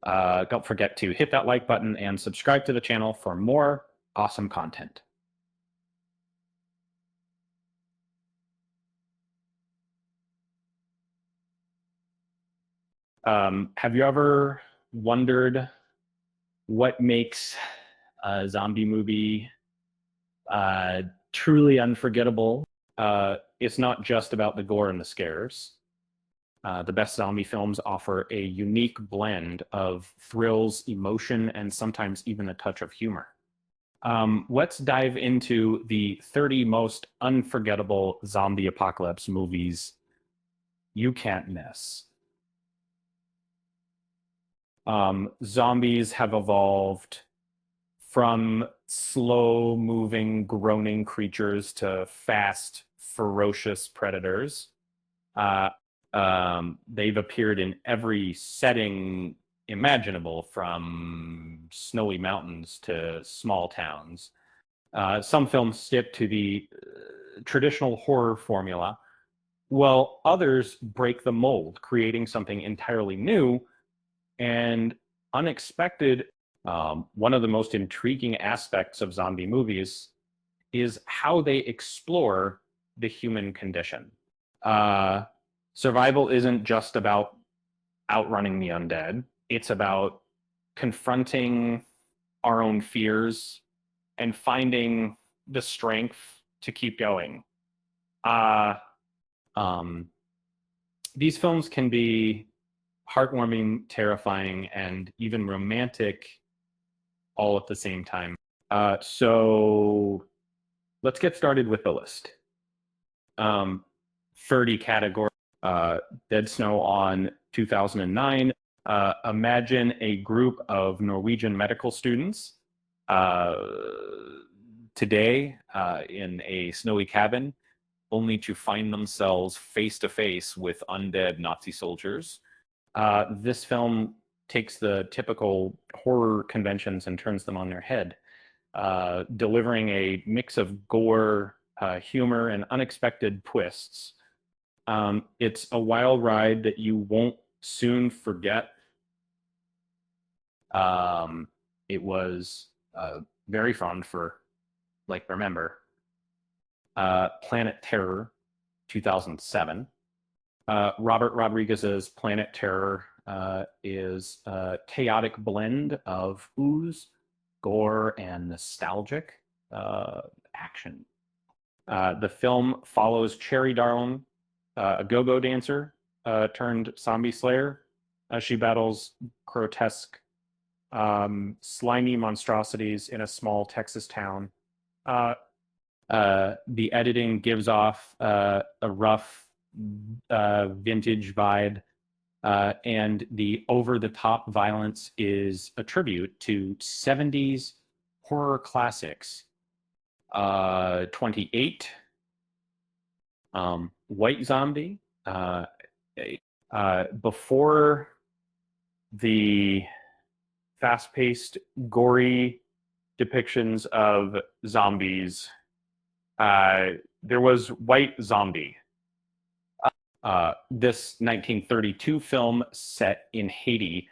Don't forget to hit that like button and subscribe to the channel for more awesome content. Have you ever wondered what makes a zombie movie truly unforgettable? It's not just about the gore and the scares. The best zombie films offer a unique blend of thrills, emotion, and sometimes even a touch of humor. Let's dive into the 30 most unforgettable zombie apocalypse movies you can't miss. Zombies have evolved from slow moving, groaning creatures to fast, ferocious predators. Uh, they've appeared in every setting imaginable, from snowy mountains to small towns. Some films stick to the traditional horror formula, while others break the mold, creating something entirely new and unexpected. One of the most intriguing aspects of zombie movies is how they explore the human condition. Uh, Survival isn't just about outrunning the undead, it's about confronting our own fears and finding the strength to keep going. Uh, um, these films can be heartwarming, terrifying, and even romantic all at the same time. So let's get started with the list. 30 categories. Dead Snow on 2009. Imagine a group of Norwegian medical students today in a snowy cabin, only to find themselves face to face with undead Nazi soldiers. This film takes the typical horror conventions and turns them on their head, delivering a mix of gore, humor, and unexpected twists. It's a wild ride that you won't soon forget. It was very fun for, like, remember. Planet Terror, 2007. Robert Rodriguez's Planet Terror is a chaotic blend of ooze, gore, and nostalgic action. The film follows Cherry Darling, a go-go dancer turned zombie slayer, as she battles grotesque, slimy monstrosities in a small Texas town. The editing gives off a rough, vintage vibe, and the over-the-top violence is a tribute to 70s horror classics. 28, White Zombie. Before the fast-paced, gory depictions of zombies, there was White Zombie. This 1932 film set in Haiti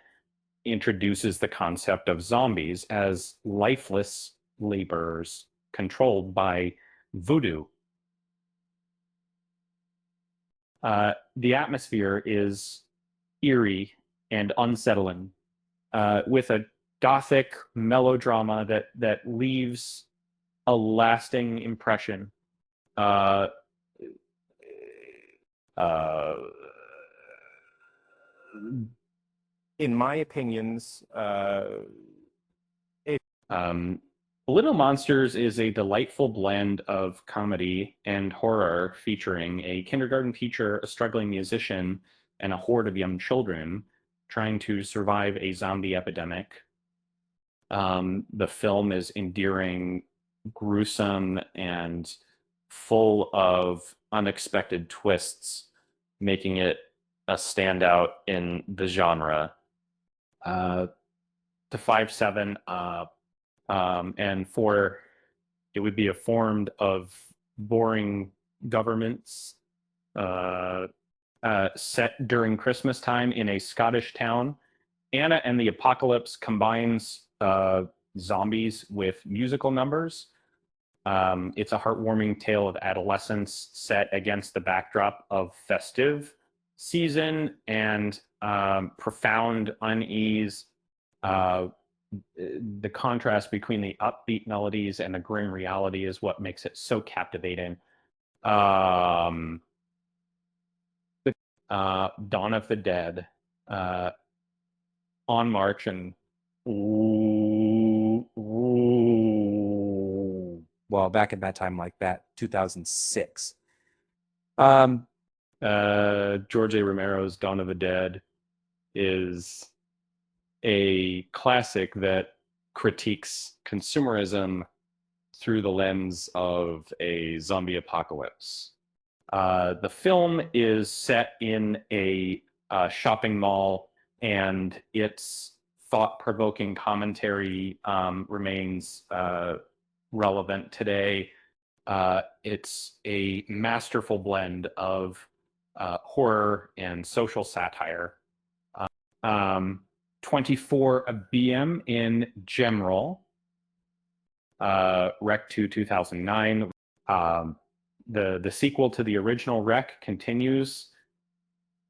introduces the concept of zombies as lifeless laborers controlled by voodoo. The atmosphere is eerie and unsettling, with a gothic melodrama that leaves a lasting impression. Uh, in my opinions, Little Monsters is a delightful blend of comedy and horror, featuring a kindergarten teacher, a struggling musician, and a horde of young children trying to survive a zombie epidemic. The film is endearing, gruesome, and full of unexpected twists, making it a standout in the genre. To 5-7, and for it would be formed of boring governments set during Christmas time in a Scottish town, Anna and the Apocalypse combines zombies with musical numbers. It's a heartwarming tale of adolescence set against the backdrop of festive season and profound unease. The contrast between the upbeat melodies and the grim reality is what makes it so captivating. Um, Dawn of the Dead, On March, and ooh, ooh. Well, back at that time, like that, 2006. Um, George A. Romero's Dawn of the Dead is a classic that critiques consumerism through the lens of a zombie apocalypse. The film is set in a shopping mall, and its thought-provoking commentary remains relevant today. It's a masterful blend of horror and social satire. 24 BM in general. Rec 2 2009. The sequel to the original Rec continues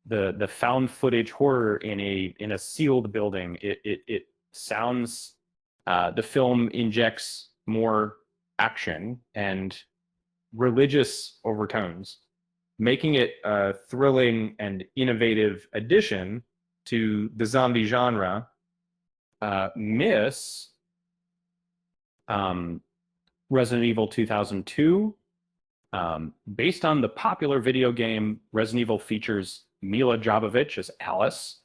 the found footage horror in a sealed building. It sounds the film injects more action and religious overtones, making it a thrilling and innovative addition to the zombie genre. Miss Resident Evil 2002. Based on the popular video game, Resident Evil features Mila Jovovich as Alice,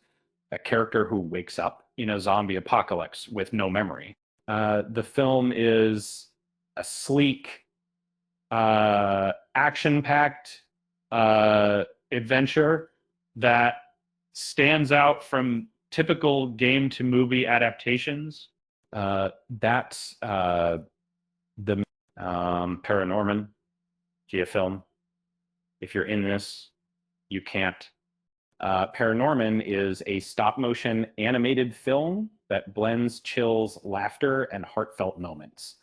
a character who wakes up in a zombie apocalypse with no memory. The film is a sleek, action-packed adventure that stands out from typical game-to-movie adaptations. That's the Paranorman, Geofilm. If you're in this, you can't. Paranorman is a stop-motion animated film that blends chills, laughter, and heartfelt moments.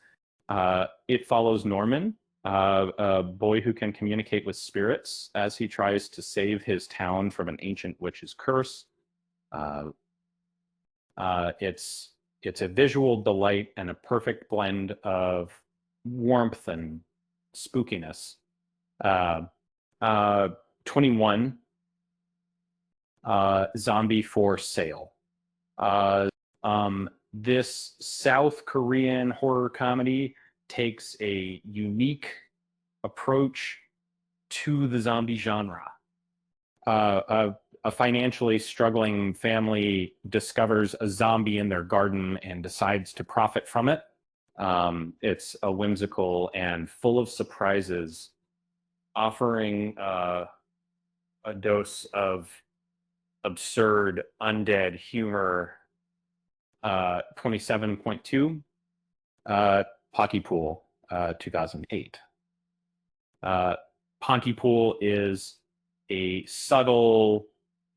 It follows Norman, a boy who can communicate with spirits as he tries to save his town from an ancient witch's curse. It's a visual delight and a perfect blend of warmth and spookiness. 21, Zombie for Sale. This South Korean horror comedy takes a unique approach to the zombie genre. A financially struggling family discovers a zombie in their garden and decides to profit from it. It's a whimsical and full of surprises, offering a dose of absurd undead humor. 27.2, Pontypool, 2008. Pontypool is a subtle,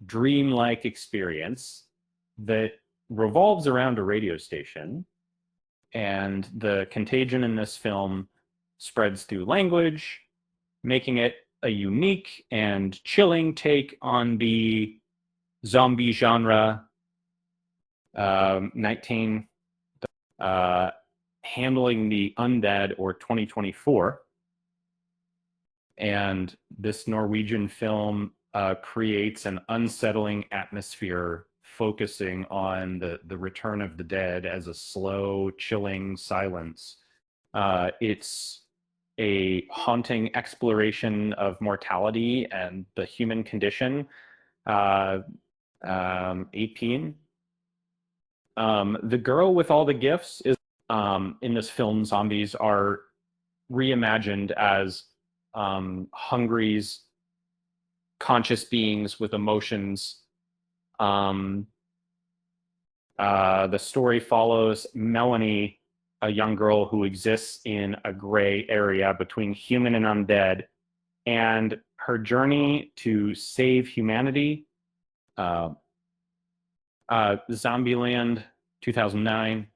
dreamlike experience that revolves around a radio station, and the contagion in this film spreads through language, making it a unique and chilling take on the zombie genre. 19, Handling the Undead, or 2024. And this Norwegian film creates an unsettling atmosphere focusing on the return of the dead as a slow, chilling silence. It's a haunting exploration of mortality and the human condition. 18. The Girl with All the Gifts is in this film. Zombies are reimagined as Hungary's conscious beings with emotions. The story follows Melanie, a young girl who exists in a gray area between human and undead, and her journey to save humanity. Zombieland 2009,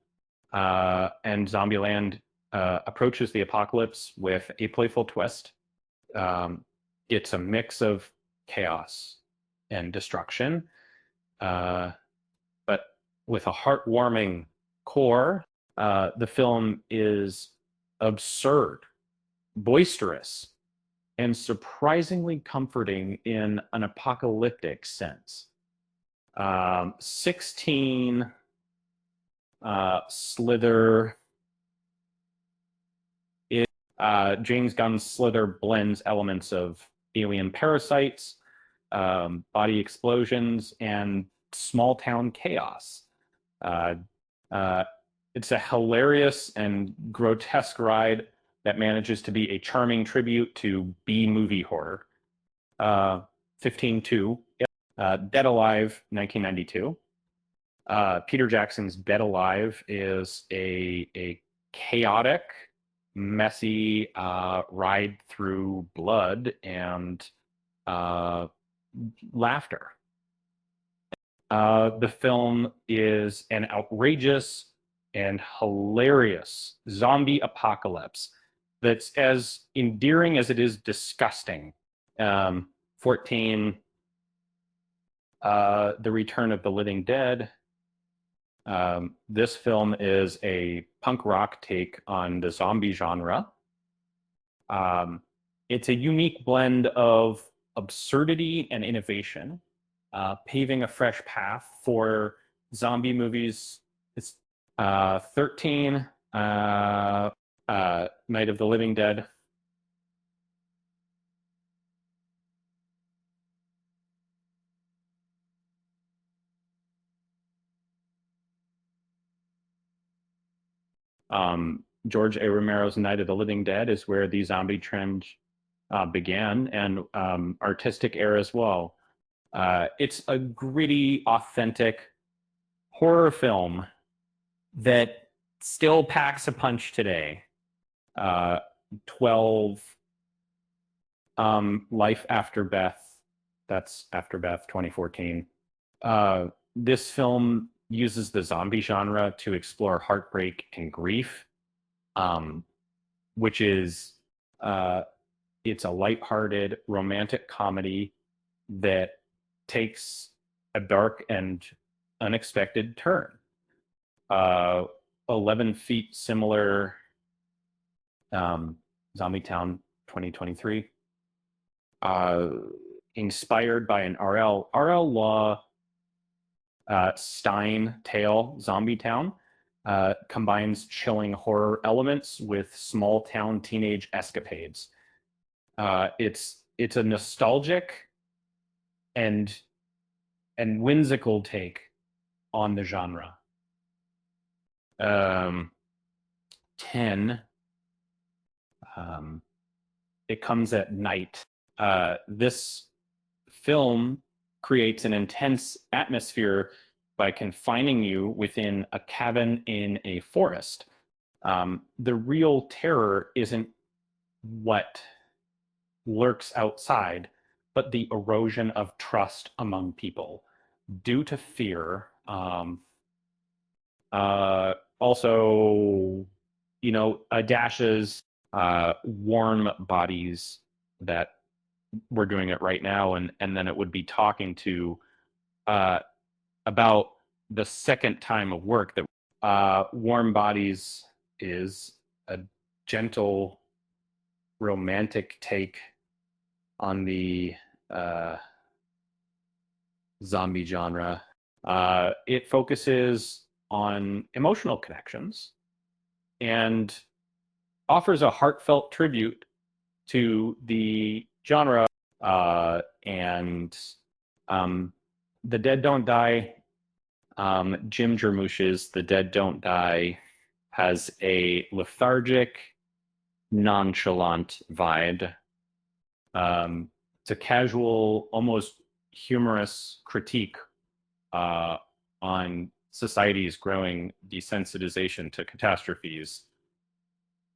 and Zombieland approaches the apocalypse with a playful twist. It's a mix of chaos and destruction, but with a heartwarming core. The film is absurd, boisterous, and surprisingly comforting in an apocalyptic sense. 16 Slither. James Gunn's Slither blends elements of alien parasites, body explosions, and small town chaos. Uh, uh, it's a hilarious and grotesque ride that manages to be a charming tribute to B movie horror. 15-2, Dead Alive, 1992. Peter Jackson's Dead Alive is a chaotic, messy ride through blood and laughter. The film is an outrageous and hilarious zombie apocalypse that's as endearing as it is disgusting. 14, The Return of the Living Dead. This film is a punk rock take on the zombie genre. It's a unique blend of absurdity and innovation, paving a fresh path for zombie movies. It's 13, Night of the Living Dead. George A. Romero's Night of the Living Dead is where the zombie trend began, and artistic era as well. It's a gritty, authentic horror film that still packs a punch today. 12, Life After Beth. That's After Beth 2014. This film uses the zombie genre to explore heartbreak and grief, which is it's a lighthearted romantic comedy that takes a dark and unexpected turn. 11 Feet Similar, Zombie Town 2023. Inspired by an R.L. Law Stein tale, Zombie Town, combines chilling horror elements with small town teenage escapades. It's a nostalgic and whimsical take on the genre. 10, It Comes at Night. This film creates an intense atmosphere by confining you within a cabin in a forest. The real terror isn't what lurks outside, but the erosion of trust among people due to fear. Also, Dash's warm bodies that we're doing it right now, and then it would be talking to about the second time of work that Warm Bodies is a gentle, romantic take on the zombie genre. It focuses on emotional connections and offers a heartfelt tribute to the genre. And The Dead Don't Die, Jim Jarmusch's The Dead Don't Die has a lethargic, nonchalant vibe. It's a casual, almost humorous critique on society's growing desensitization to catastrophes.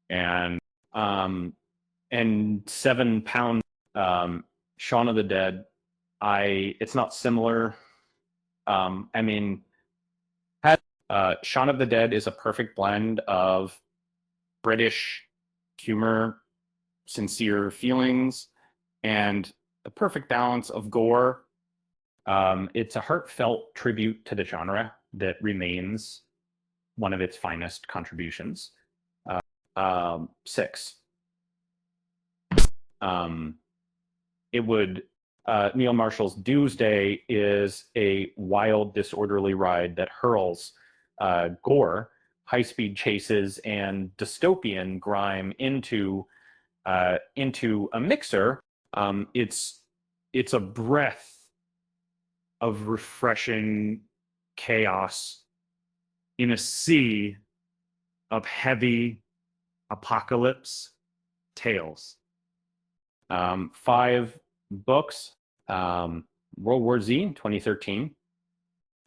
And 7 Pounds, Shaun of the Dead. It's not similar. Shaun of the Dead is a perfect blend of British humor, sincere feelings, and the perfect balance of gore. It's a heartfelt tribute to the genre that remains one of its finest contributions. 6. Um, it would Neil Marshall's Doomsday is a wild, disorderly ride that hurls gore, high-speed chases, and dystopian grime into a mixer. It's a breath of refreshing chaos in a sea of heavy apocalypse tales. 5 books. World War Z, 2013.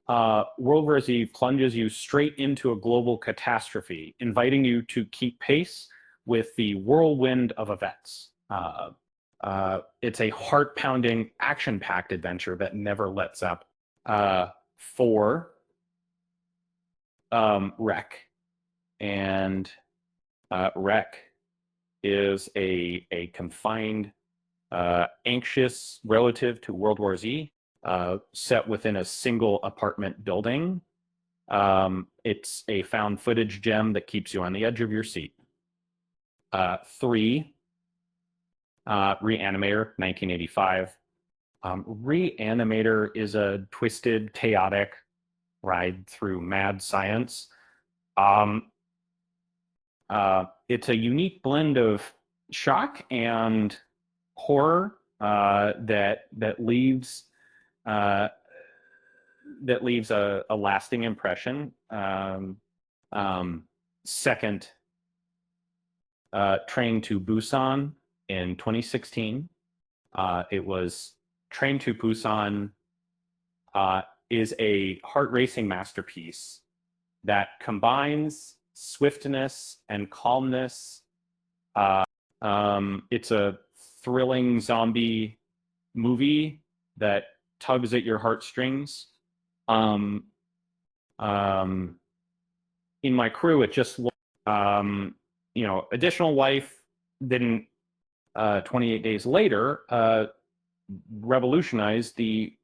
World War Z plunges you straight into a global catastrophe, inviting you to keep pace with the whirlwind of events. It's a heart-pounding, action-packed adventure that never lets up. 4, Wreck. And Wreck is a confined, anxious relative to World War Z, set within a single apartment building. It's a found footage gem that keeps you on the edge of your seat. 3, Reanimator, 1985. Reanimator is a twisted, chaotic ride through mad science. It's a unique blend of shock and horror that leaves a lasting impression. Second, Train to Busan in 2016. It was Train to Busan is a heart racing masterpiece that combines swiftness and calmness. It's a thrilling zombie movie that tugs at your heartstrings. Um, um, in my crew, it just additional life didn't 28 days later revolutionized the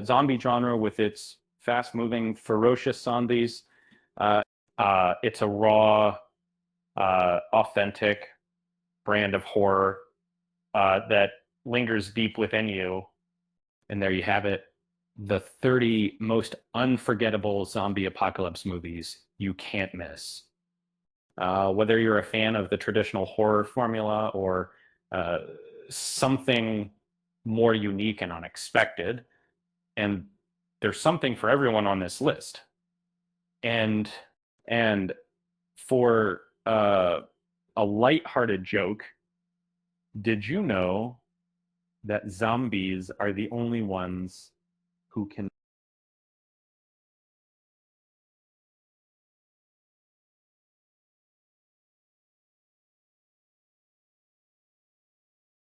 zombie genre with its fast-moving, ferocious zombies. It's a raw, authentic brand of horror that lingers deep within you. And there you have it. The 30 most unforgettable zombie apocalypse movies you can't miss. Whether you're a fan of the traditional horror formula or uh, something more unique and unexpected, and there's something for everyone on this list. And and for a lighthearted joke, did you know that zombies are the only ones who can